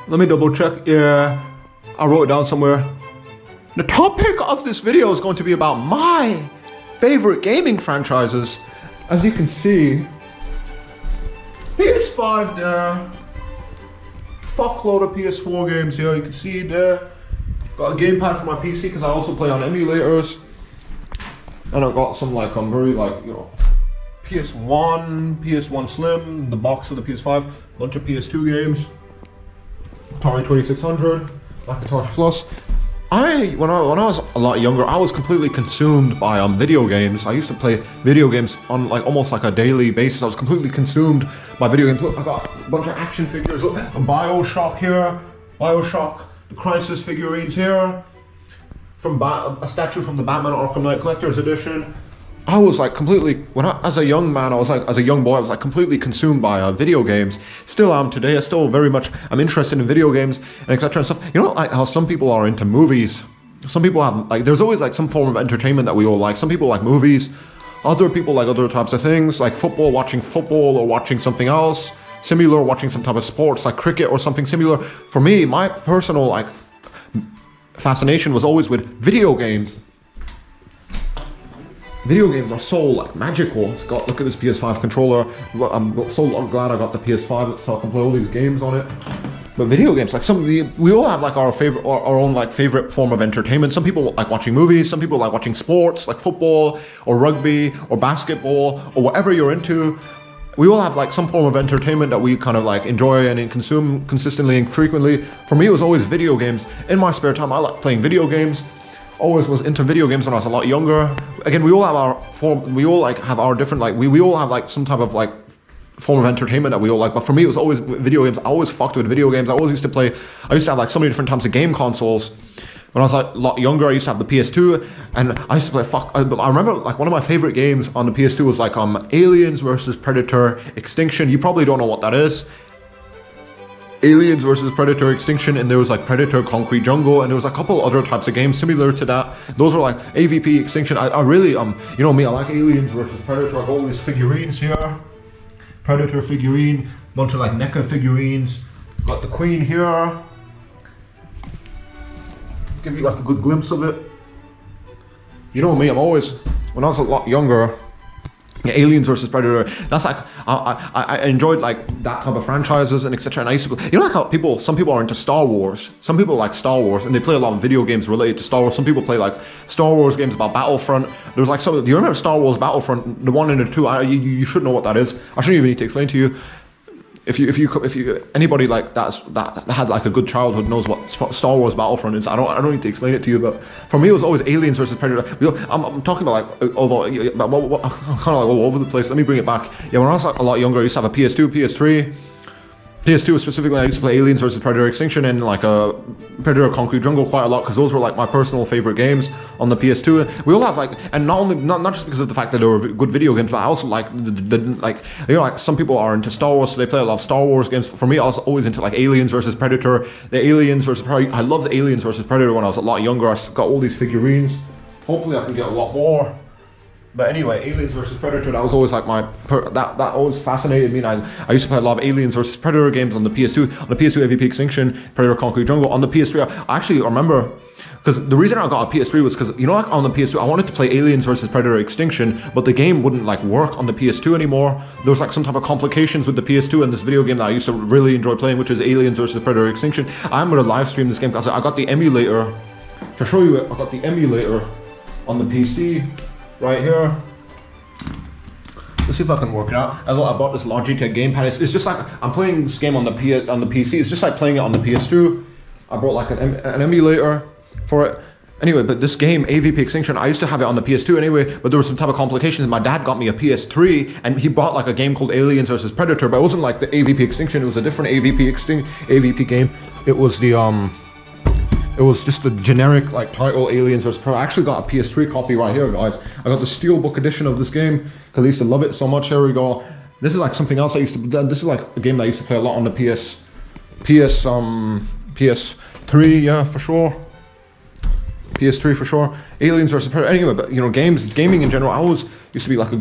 Let me double check. Yeah, I wrote it down somewhere. The topic of this video is going to be about my favorite gaming franchises. As you can see, PS5 there. Fuckload of PS4 games here. You can see there. Got a gamepad for my PC because I also play on emulators. And I've got some like very like, you know, PS1 Slim, the box for the PS5, bunch of PS2 games, Atari 2600, Macintosh Plus. When I was a lot younger, I was completely consumed by video games. I used to play video games on like almost like a daily basis. I was completely consumed by video games. Look, I got a bunch of action figures. Look, BioShock here, BioShock, the Crisis figurines here, from a statue from the Batman Arkham Knight Collector's Edition. I was like completely, as a young man, as a young boy, I was like completely consumed by video games. Still am today. I'm interested in video games and etc. and stuff. You know, like how some people are into movies. Some people have, like, there's always like some form of entertainment that we all like. Some people like movies. Other people like other types of things, like football, watching football or watching something else similar, watching some type of sports like cricket or something similar. For me, my personal like fascination was always with video games. Video games are so like magical. Look at this PS5 controller. I'm so glad I got the PS5 so I can play all these games on it. But video games, like we all have like our own like favorite form of entertainment. Some people like watching movies. Some people like watching sports, like football or rugby or basketball or whatever you're into. We all have like some form of entertainment that we kind of like enjoy and consume consistently and frequently. For me, it was always video games. In my spare time, I like playing video games. Always was into video games when I was a lot younger. Again, we all have our form. We all like have our different like. We all have like some type of like form of entertainment that we all like. But for me, it was always video games. I always fucked with video games. I always used to play. I used to have like so many different types of game consoles. When I was like a lot younger, I used to have the PS2, and I used to play I remember like one of my favorite games on the PS2 was like Aliens versus Predator Extinction. You probably don't know what that is. Aliens versus Predator Extinction, and there was like Predator Concrete Jungle, and there was a couple other types of games similar to that. Those were like AVP Extinction. I really you know me, I like Aliens versus Predator. I got all these figurines here. Predator figurine, bunch of like NECA figurines. Got the Queen here. Give you like a good glimpse of it. You know me, when I was a lot younger, Aliens versus Predator, that's like I enjoyed like that type of franchises and etc. And I used to play, you know, like how some people are into Star Wars. Some people like Star Wars and they play a lot of video games related to Star Wars. Some people play like Star Wars games about Battlefront. There's like do you remember Star Wars Battlefront, the 1 and the 2? You should know what that is. I shouldn't even need to explain to you. If you anybody like that had like a good childhood knows what Star Wars Battlefront is. I don't need to explain it to you, but for me it was always Aliens versus Predator. I'm talking about like although I'm kind of like all over the place. Let me bring it back. Yeah, when I was like a lot younger, I used to have a PS2, PS3. PS2 specifically, I used to play Aliens vs Predator Extinction and like a Predator Concrete Jungle quite a lot because those were like my personal favorite games on the PS2. We all have like, and not just because of the fact that they were good video games, but I also like like, you know, like some people are into Star Wars, so they play a lot of Star Wars games. For me, I was always into like Aliens vs Predator, the Aliens vs Predator. I loved Aliens vs Predator when I was a lot younger. I got all these figurines. Hopefully, I can get a lot more. But anyway, Aliens vs Predator, that was always like that always fascinated me. And I used to play a lot of Aliens vs Predator games on the PS2. On the PS2, AVP Extinction, Predator Concrete Jungle. On the PS3, I actually remember, because the reason I got a PS3 was because, you know, like on the PS2, I wanted to play Aliens vs Predator Extinction, but the game wouldn't like work on the PS2 anymore. There was like some type of complications with the PS2 and this video game that I used to really enjoy playing, which is Aliens vs Predator Extinction. I'm going to live stream this game because I got the emulator. To show you it, I got the emulator on the PC. Right here. Let's see if I can work it out. I bought this Logitech gamepad. It's just like I'm playing this game on the PC. It's just like playing it on the PS2. I brought like an emulator for it. Anyway, but this game, AVP Extinction, I used to have it on the PS2 anyway, but there was some type of complications. My dad got me a PS3 and he bought like a game called Aliens vs Predator, but it wasn't like the AVP Extinction. It was a different AVP game. It was the it was just the generic like title Aliens vs Predator. I actually got a PS3 copy right here, guys. I got the Steelbook edition of this game because I used to love it so much. Here we go. This is like something else I used to. This is like a game that I used to play a lot on the PS3, yeah, for sure. PS3 for sure. Aliens vs Predator. Anyway, but you know, gaming in general. I always used to be like a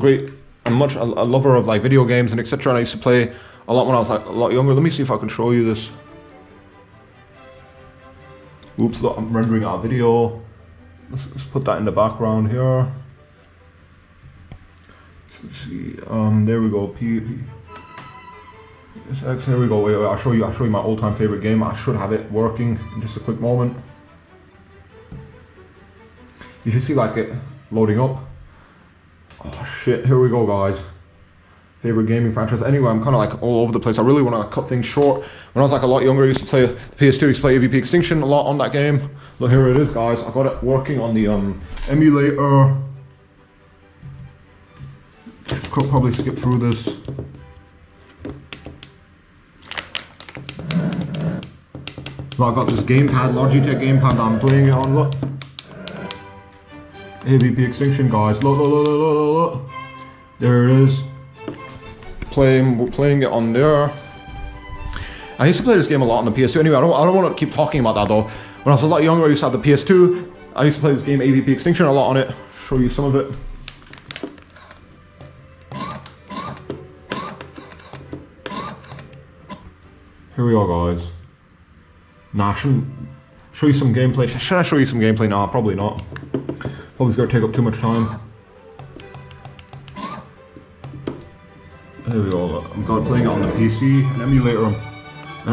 lover of like video games and etc. And I used to play a lot when I was like a lot younger. Let me see if I can show you this. Oops, look, I'm rendering out a video. Let's put that in the background here. Let's see, there we go. There we go. Wait, I'll show you my all-time favorite game. I should have it working in just a quick moment. You should see like it loading up. Oh shit, here we go, guys. Favorite gaming franchise. Anyway, I'm kind of like all over the place. I really want to cut things short. When I was like a lot younger, I used to play PS2, I used to play AVP Extinction a lot on that game. Look, here it is, guys. I got it working on the emulator. Could probably skip through this. Look, I got this gamepad, Logitech gamepad that I'm playing it on. Look, AVP Extinction, guys. Look, look, look, look, look, look. There it is. We're playing it on there. I used to play this game a lot on the PS2. Anyway, I don't want to keep talking about that though. When I was a lot younger, I used to have the PS2. I used to play this game AVP Extinction a lot on it. Show you some of it. Here we go, guys. Nah, I shouldn't show you some gameplay. Should I show you some gameplay? Nah, probably not. Probably gonna take up too much time. There we go. I'm playing it on the PC, an emulator.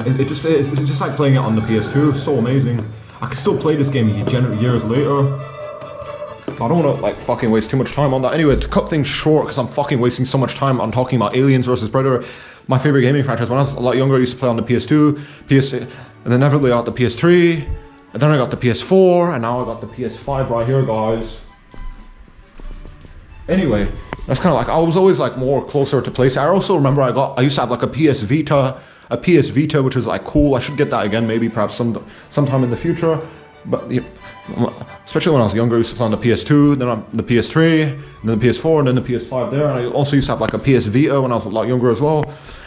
It's just like playing it on the PS2. So amazing. I can still play this game years later. I don't want to like fucking waste too much time on that. Anyway, to cut things short, because I'm fucking wasting so much time on talking about Aliens vs Predator. My favorite gaming franchise. When I was a lot younger, I used to play on the PS2, and then inevitably I got the PS3, and then I got the PS4, and now I got the PS5 right here, guys. Anyway, that's kind of like, I was always like more closer to PlayStation. I also remember I used to have like a PS Vita, which was like cool. I should get that again, maybe perhaps sometime in the future. But especially when I was younger, I used to play on the PS2, then on the PS3, and then the PS4, and then the PS5 there. And I also used to have like a PS Vita when I was a lot younger as well.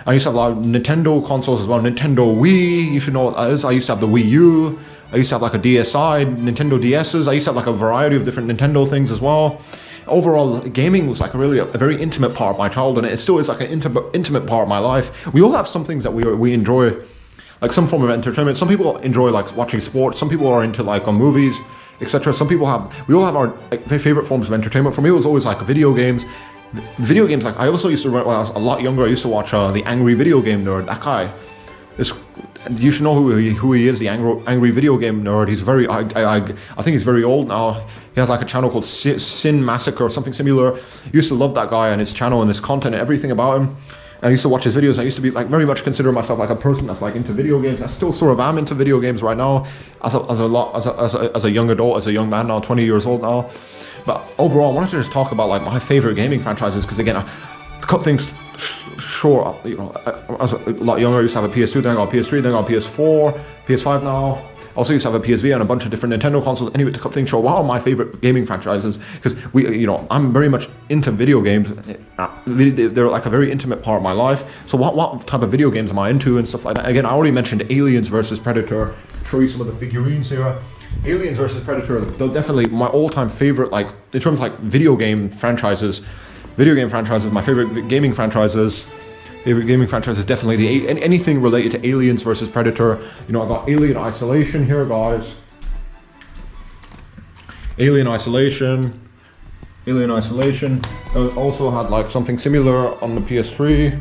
I used to have a lot of Nintendo consoles as well. Nintendo Wii, you should know what that is. I used to have the Wii U. I used to have like a DSi, Nintendo DSs. I used to have like a variety of different Nintendo things as well. Overall, gaming was like really a very intimate part of my childhood, and it still is like an intimate part of my life. We all have some things that we enjoy, like some form of entertainment. Some people enjoy like watching sports. Some people are into like movies, etc. Some people we all have our like, favorite forms of entertainment. For me, it was always like video games. Video games, like I also used to, when I was a lot younger, I used to watch the Angry Video Game Nerd. That guy is, you should know who he is, the Angry Video Game Nerd. He's very, I think he's very old now. He has like a channel called Sin Massacre or something similar. I used to love that guy and his channel and his content and everything about him. And I used to watch his videos. I used to be like very much consider myself like a person that's like into video games. I still sort of am into video games right now as a young adult, as a young man now, 20 years old now. But overall, I wanted to just talk about like my favorite gaming franchises, because again, I cut things short. You know, I was a lot younger. I used to have a PS2, then I got a PS3, then I got a PS4, PS5 now. I also used to have a PSV and a bunch of different Nintendo consoles. Anyway, to cut things short, what are my favorite gaming franchises? Because I'm very much into video games. They're like a very intimate part of my life. So what type of video games am I into and stuff like that? Again, I already mentioned Aliens vs Predator. Show you some of the figurines here. Aliens vs Predator, they're definitely my all-time favorite, like in terms of like video game franchises, my favorite gaming franchises. Favorite gaming franchise is definitely anything related to Aliens vs Predator. You know, I got Alien Isolation here, guys. Alien Isolation. I also had like something similar on the PS3.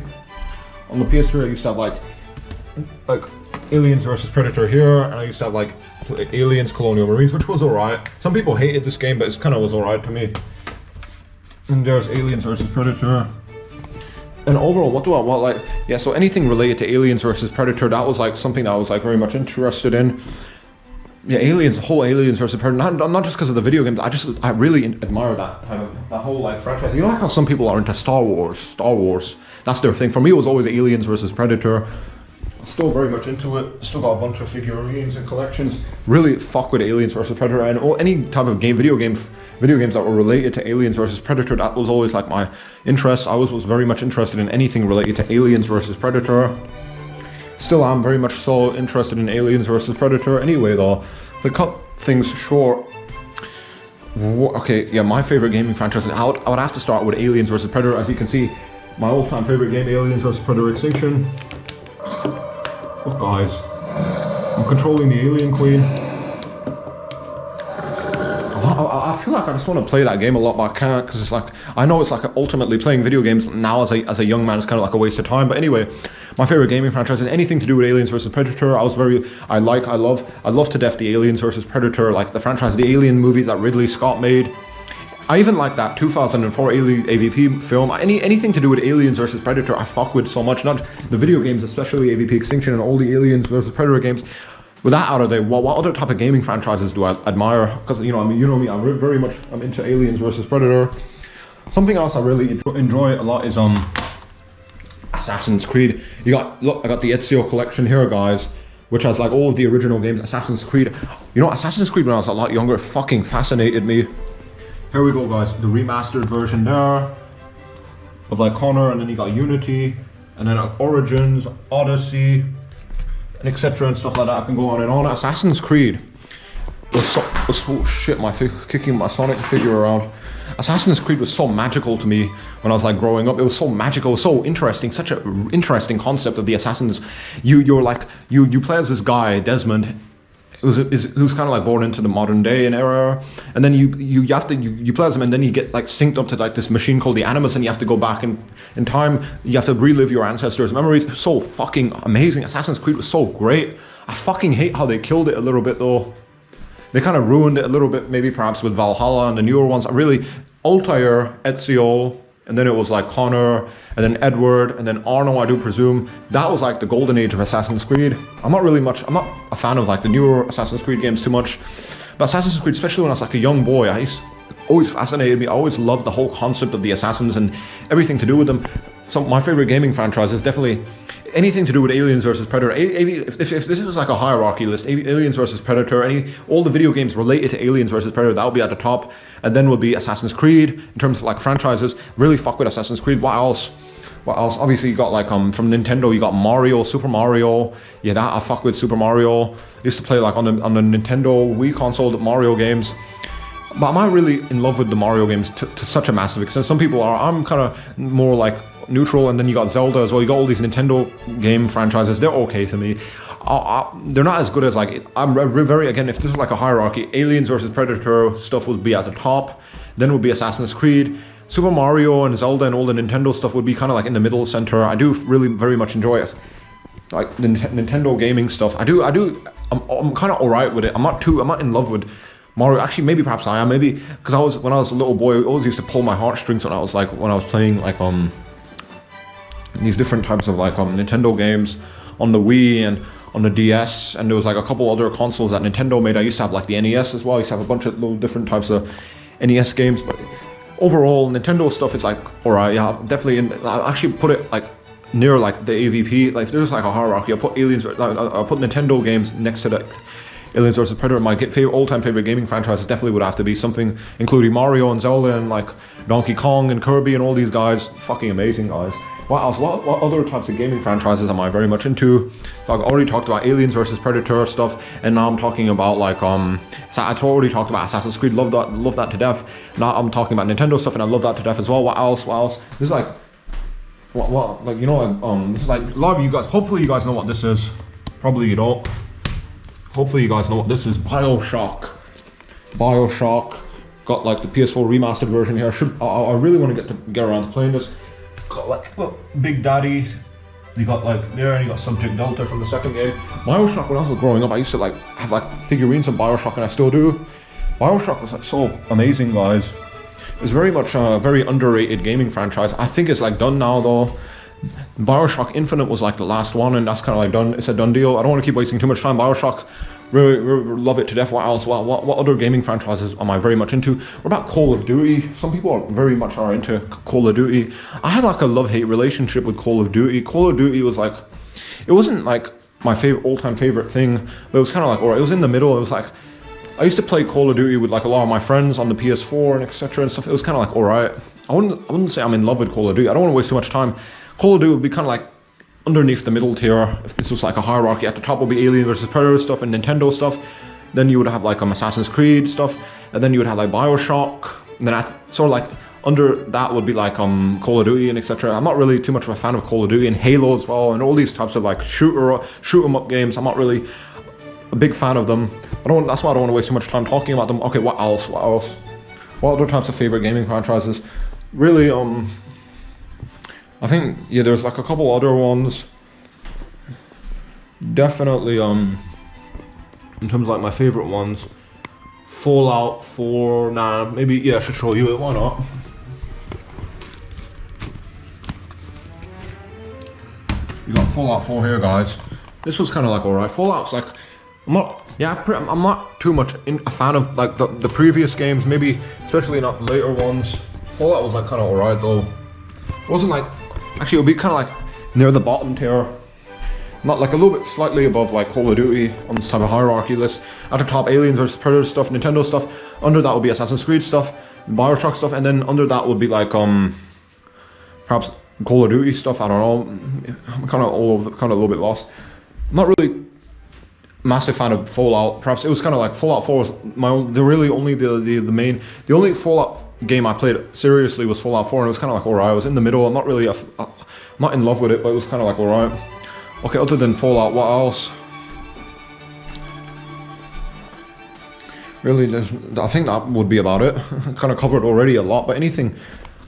On the PS3, I used to have like Aliens vs Predator here, and I used to have like Aliens Colonial Marines, which was alright. Some people hated this game, but it kind of was alright to me. And there's Aliens vs Predator. And overall, what do I want? Like, yeah, so anything related to Aliens vs Predator, that was like something that I was like very much interested in. Yeah, Aliens, the whole Aliens vs Predator, not just because of the video games. I really admire that whole like franchise. You know, like how some people are into Star Wars. That's their thing. For me, it was always Aliens vs Predator. Still very much into it. Still got a bunch of figurines and collections. Really fuck with Aliens vs Predator, and any type of video games that were related to Aliens vs Predator. That was always like my interest. I was very much interested in anything related to Aliens vs Predator. Still am very much so interested in Aliens vs Predator. Anyway, though, to cut things short. Okay, yeah, my favorite gaming franchise. I would have to start with Aliens vs Predator. As you can see, my all-time favorite game, Aliens vs Predator Extinction. Look, guys, I'm controlling the Alien Queen. I feel like I just want to play that game a lot, but I can't because it's like I know it's like ultimately playing video games now as a young man is kind of like a waste of time. But anyway, my favorite gaming franchise is anything to do with Aliens versus Predator. I love to death the Aliens versus Predator, like the franchise, the Alien movies that Ridley Scott made. I even like that 2004 Alien AVP film. Anything to do with Aliens versus Predator, I fuck with so much. Not the video games, especially AVP Extinction and all the Aliens versus Predator games. With that out of the way, what other type of gaming franchises do I admire? Because you know me, I'm into Aliens versus Predator. Something else I really enjoy a lot is Assassin's Creed. I got the Ezio collection here, guys, which has like all of the original games. Assassin's Creed. You know, Assassin's Creed when I was a lot younger fucking fascinated me. Here we go, guys. The remastered version there of like Connor, and then you got Unity, and then Origins, Odyssey, and etc. and stuff like that. I can go on and on. Assassin's Creed kicking my Sonic figure around. Assassin's Creed was so magical to me when I was like growing up. It was so magical, so interesting, such an interesting concept of the Assassins. You play as this guy Desmond, who's kind of like born into the modern day and era, and then you play as him, and then you get like synced up to like this machine called the Animus, and you have to go back in time. You have to relive your ancestors' memories. It's so fucking amazing. Assassin's Creed was so great. I fucking hate how they killed it a little bit though. They kind of ruined it a little bit, maybe perhaps with Valhalla and the newer ones. Altair, Ezio, and then it was like Connor, and then Edward, and then Arno, I do presume. That was like the golden age of Assassin's Creed. I'm not a fan of like the newer Assassin's Creed games too much. But Assassin's Creed, especially when I was like a young boy, always fascinated me. I always loved the whole concept of the Assassins and everything to do with them. So my favorite gaming franchise is definitely anything to do with Aliens versus Predator. If this was like a hierarchy list, Aliens versus Predator, all the video games related to Aliens versus Predator, that would be at the top. And then would be Assassin's Creed in terms of like franchises. Really fuck with Assassin's Creed. What else? Obviously you got like from Nintendo you got Mario, Super Mario. Yeah, that I fuck with Super Mario. I used to play like on the Nintendo Wii console the Mario games. But I'm not really in love with the Mario games to such a massive extent. Some people are. I'm kind of more like neutral. And then you got Zelda as well. You got all these Nintendo game franchises. They're okay to me. They're not as good as like I'm very again. If this was like a hierarchy, Aliens versus Predator stuff would be at the top. Then would be Assassin's Creed. Super Mario and Zelda and all the Nintendo stuff would be kind of like in the middle center. I do really very much enjoy it, like the Nintendo gaming stuff. I'm kind of alright with it. I'm not in love with Mario. Actually, maybe perhaps I am. Maybe because when I was a little boy, I always used to pull my heartstrings when I was playing like these different types of like Nintendo games on the Wii and on the DS, and there was like a couple other consoles that Nintendo made. I used to have like the NES as well. I used to have a bunch of little different types of NES games, but overall Nintendo stuff is like alright. Yeah, definitely. I actually put it like near like the AVP. Like if there's like a hierarchy, I'll put Nintendo games next to the Aliens vs Predator. My all-time favorite gaming franchises definitely would have to be something including Mario and Zelda and like Donkey Kong and Kirby and all these guys. Fucking amazing guys. What else? What other types of gaming franchises am I very much into? So I've already talked about Aliens versus Predator stuff, and now I'm talking about like so I already talked about Assassin's Creed. Love that to death. Now I'm talking about Nintendo stuff, and I love that to death as well. What else? This is like like you know like this is like a lot of you guys. Hopefully you guys know what this is. Probably you don't. Hopefully you guys know what this is. BioShock. Got like the PS4 remastered version here. I really want to get around to playing this. Got like look, Big Daddy. You got like there, and you got Subject Delta from the second game. BioShock, when I was growing up, I used to like have like figurines of BioShock, and I still do. BioShock was like so amazing, guys. It's very much a very underrated gaming franchise. I think it's like done now though. BioShock Infinite was like the last one, and that's kind of like done. It's a done deal. I don't want to keep wasting too much time. BioShock, really love it to death. What else? What other gaming franchises am I very much into? What about Call of Duty? Some people are very much into Call of Duty. I had like a love-hate relationship with Call of Duty. Call of Duty was like, it wasn't like my all-time favorite thing, but it was kind of like, alright, it was in the middle. It was like, I used to play Call of Duty with like a lot of my friends on the PS4 and etc. and stuff. It was kind of like, alright. I wouldn't say I'm in love with Call of Duty. I don't want to waste too much time. Call of Duty would be kind of like underneath the middle tier. If this was like a hierarchy, at the top would be Alien vs Predator stuff and Nintendo stuff. Then you would have like Assassin's Creed stuff, and then you would have like BioShock. And then sort of like under that would be like Call of Duty and etc. I'm not really too much of a fan of Call of Duty and Halo as well, and all these types of like shoot 'em up games. I'm not really a big fan of them. That's why I don't want to waste too much time talking about them. Okay, what else? What else? What other types of favorite gaming franchises? Really, I think, yeah, there's like a couple other ones. Definitely, in terms of like my favorite ones, Fallout 4, nah, maybe, yeah, I should show you it, why not? You got Fallout 4 here, guys. This was kind of like alright. Fallout's like, I'm not too much a fan of like the previous games, maybe, especially not the later ones. Fallout was like kind of alright though. It wasn't like, actually it would be kind of like near the bottom tier. Not like a little bit slightly above like Call of Duty on this type of hierarchy list. At the top, Aliens vs Predator stuff, Nintendo stuff. Under that would be Assassin's Creed stuff, Bioshock stuff, and then under that would be like perhaps Call of Duty stuff. I don't know. I'm kind of all over, kind of a little bit lost. I'm not really massive fan of Fallout. Perhaps it was kind of like Fallout 4 was the only Fallout game I played seriously was Fallout 4, and it was kind of like alright. I was in the middle. I'm not really I'm not in love with it, but it was kind of like alright. Okay, other than Fallout, what else? Really, I think that would be about it. Kind of covered already a lot, but anything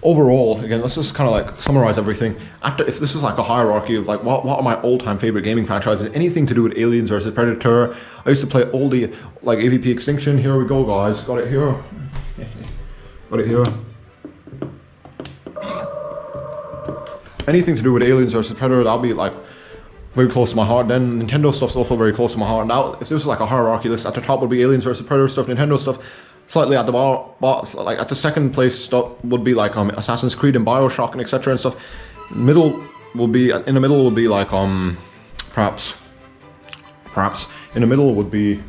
overall, again, let's just kind of like summarize everything. If this is like a hierarchy of like what are my all-time favorite gaming franchises, anything to do with Aliens vs Predator. I used to play all the like AVP Extinction. Here we go, guys. Got it here. Got it here. Anything to do with Aliens vs Predator, that'll be like very close to my heart. Then Nintendo stuff's also very close to my heart. Now, if this was like a hierarchy list, at the top would be Aliens vs Predator stuff, Nintendo stuff. Slightly at the like at the second place stuff would be like Assassin's Creed and Bioshock and etc. and stuff. In the middle will be like perhaps in the middle would be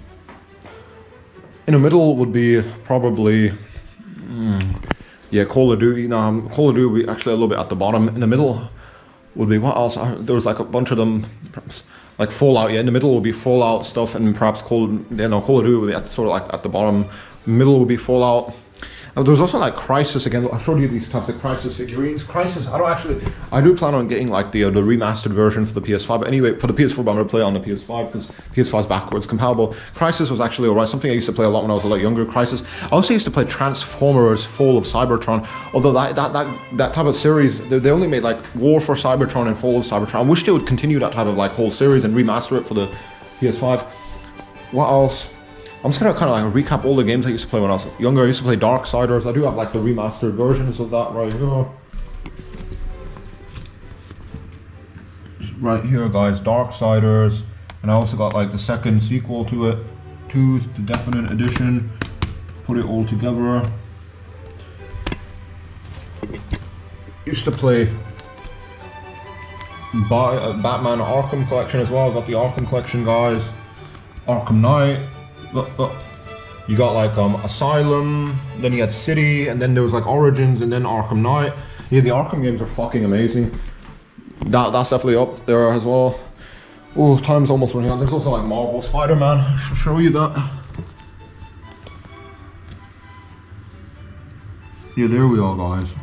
probably yeah, Call of Duty. No, Call of Duty would be actually a little bit at the bottom. In the middle would be what else? There was like a bunch of them, perhaps like Fallout. Yeah, in the middle would be Fallout stuff, and perhaps Call of Duty would be sort of like at the bottom. Middle would be Fallout. There was also like Crysis again. I showed you these types of Crysis figurines. Crysis, I do plan on getting like the remastered version for the PS5. But anyway, for the PS4, but I'm gonna play on the PS5 because PS5 is backwards compatible. Crysis was actually alright. Something I used to play a lot when I was a lot younger. Crysis. I also used to play Transformers: Fall of Cybertron. Although that type of series, they only made like War for Cybertron and Fall of Cybertron. I wish they would continue that type of like whole series and remaster it for the PS5. What else? I'm just gonna kind of like recap all the games I used to play when I was younger. I used to play Darksiders. I do have like the remastered versions of that right here. Right here, guys, Darksiders. And I also got like the second sequel to it, the Definite Edition. Put it all together. Used to play Batman Arkham Collection as well. I got the Arkham Collection, guys. Arkham Knight. Look. You got like Asylum, then you had City, and then there was like Origins, and then Arkham Knight. Yeah, the Arkham games are fucking amazing. That's definitely up there as well. Oh, time's almost running out. There's also like Marvel Spider-Man. I should show you that. Yeah, there we are, guys.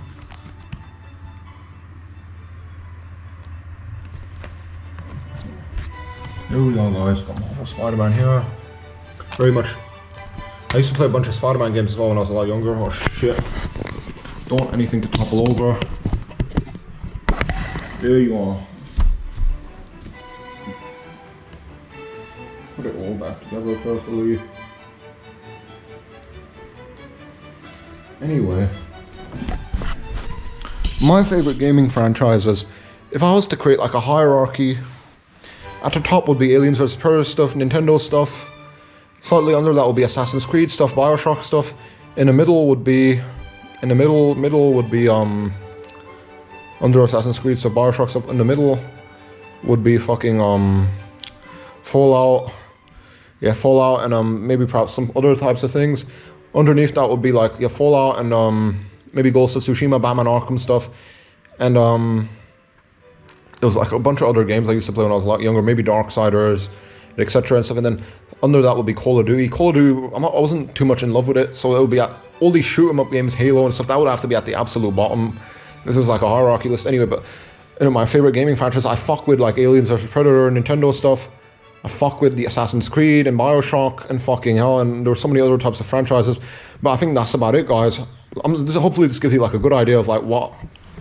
There we are, guys. Got Marvel Spider-Man here. Very much. I used to play a bunch of Spider-Man games as well when I was a lot younger. Oh shit. Don't want anything to topple over. There you are. Put it all back together carefully. Anyway. My favorite gaming franchises. If I was to create like a hierarchy, at the top would be Aliens vs Predator stuff, Nintendo stuff. Slightly under that would be Assassin's Creed stuff, Bioshock stuff. In the middle would be, under Assassin's Creed stuff, Bioshock stuff. In the middle would be fucking Fallout. Yeah, Fallout and maybe perhaps some other types of things. Underneath that would be like yeah, Fallout and maybe Ghost of Tsushima, Batman Arkham stuff. And there was like a bunch of other games I used to play when I was a lot younger, maybe Darksiders, etc. and stuff. And then under that would be Call of Duty. Call of Duty, I wasn't too much in love with it, so it would be at all these shoot 'em up games, Halo and stuff. That would have to be at the absolute bottom. This was like a hierarchy list anyway. But my favorite gaming franchise, I fuck with like Aliens vs Predator, Nintendo stuff, I fuck with the Assassin's Creed and Bioshock and fucking hell, and there were so many other types of franchises. But I think that's about it, guys. Hopefully this gives you like a good idea of like what,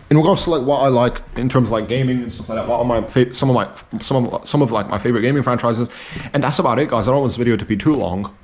in regards to like what I like in terms of like gaming and stuff like that. What are my some of like my favorite gaming franchises, and that's about it, guys. I don't want this video to be too long.